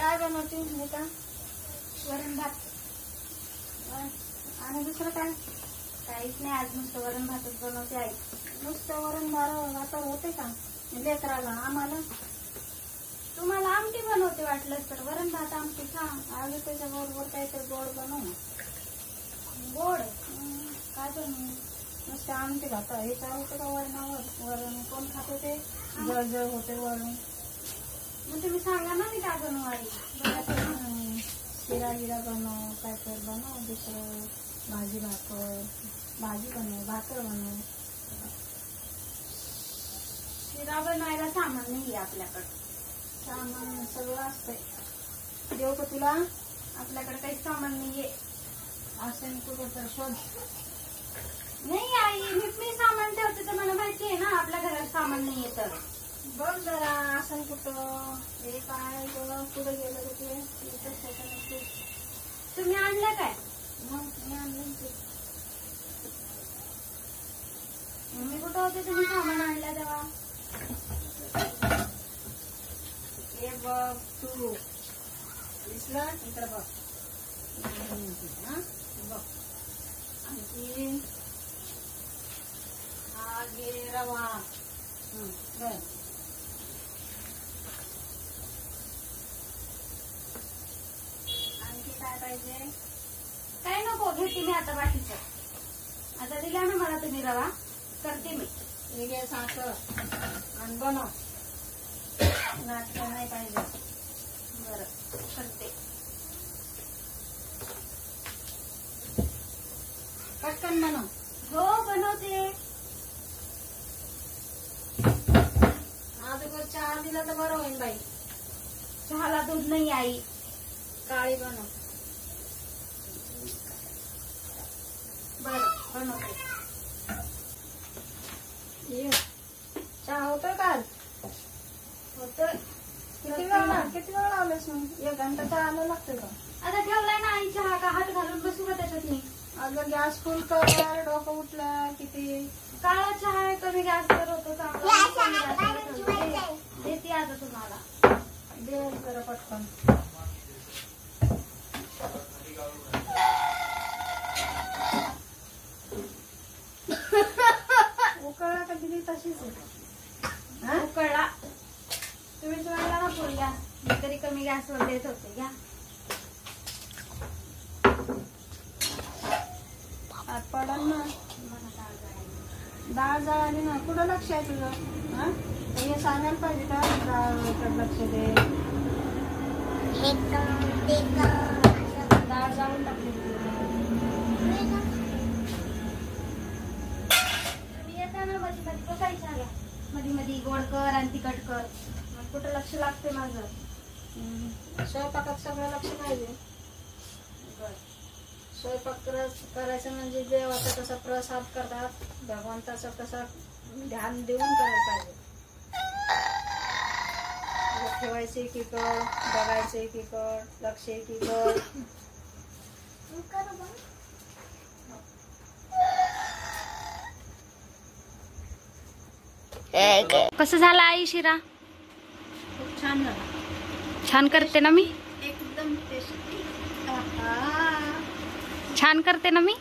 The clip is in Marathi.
काय बनवते मी का? वरण भात आणि दुसरं काय? काहीच नाही, आज नुसतं वरण भातच बनवते आई. नुसतं वरण भात होते का लेकराला? आम्हाला तुम्हाला आमटी बनवते वाटलं तर वरण भात आमटी खा. आधी त्याच्याबरोबर काहीतरी गोड बनव. गोड काय बनवू? नुसतं आमटी भात हे काय होतं का वरणावर? वरण कोण खाते ते? जळजळ होते वरण. मग तुम्ही सांगा ना मी काय बनवू आई. शिरा गिरा बनव, काय तर बनव दुसरं. भाजी बनव, भाकर बनव. शिरा बनवायला सामान नाही आपल्याकडे. सामान सगळं असतंय. देऊ का तुला? आपल्याकडे काही सामान नाहीये. असं कुठं तर शोध. नाही आई, मी सामान ठेवते तर मला माहिती आहे ना आपल्या घरात सामान नाहीये तर. बघ जरा असं कुठं. हे काय कुठं गेलं ते? तुम्ही आणलं काय? मग मी आणलं ते. मी कुठं होते तुम्ही सामान आणलं तेव्हा? हे बघ तू दिसलं इकडं बघ. बघ आणखी हा घे रवा. बर आणखी काय पाहिजे? काय नको, घेते मी आता बाकीचं. आता दिला ना मला तुम्ही रवा, करते मी. हे घे साखर आणि बनव. नाटक नाही पाहिजे. बरं करते. पटकन बनव. हो बनवते. अगोदर चहा दिला तर बरं होईल बाई. चहाला दूध नाही आई. काळी बनव. बरं बनवते. चहा होतोय का? होतोय. किती वेळ लावलेस मग? 1 घंटा चहा आलं लागतोय का? आता ठेवलाय ना आई चहा, का हात घालून बसू का त्याच्यात मी? अगं गॅस फुल कर. डोकं उठलं किती. काळा चहा आहे, कमी गॅसवर होतो का? देते आता तुम्हाला. दे जरा पटकन. उकळला का दिली तशीच आहे? उकळला. तुम्हीच म्हणला ना फुल गॅस, मी तरी कमी गॅसवर देत होते. घ्या हात पडल ना. डाळ जळाली ना. कुठं लक्ष आहे तुझं? हे सांगायला पाहिजे का डाळ लक्ष दे. डाळ जाळून टाकली. तुम्ही येता ना मध्ये मध्ये बसायच्या. मध्ये मध्ये गोड कर आणि तिखट कर. मग कुठं लक्ष लागते माझं? स्वयंपाकात सगळं लक्ष पाहिजे. स्वयंपाक करायचं म्हणजे देवाचा कसा प्रसाद करतात, भगवंताचा कसा ध्यान देऊन करायला पाहिजे. ठेवायचे की कर, बघायचे की कर, लक्ष की कर. कसं झालं आई शिरा? खूप छान झाला. छान करते ना मी. एकदम टेस्टी. छान करते ना मी.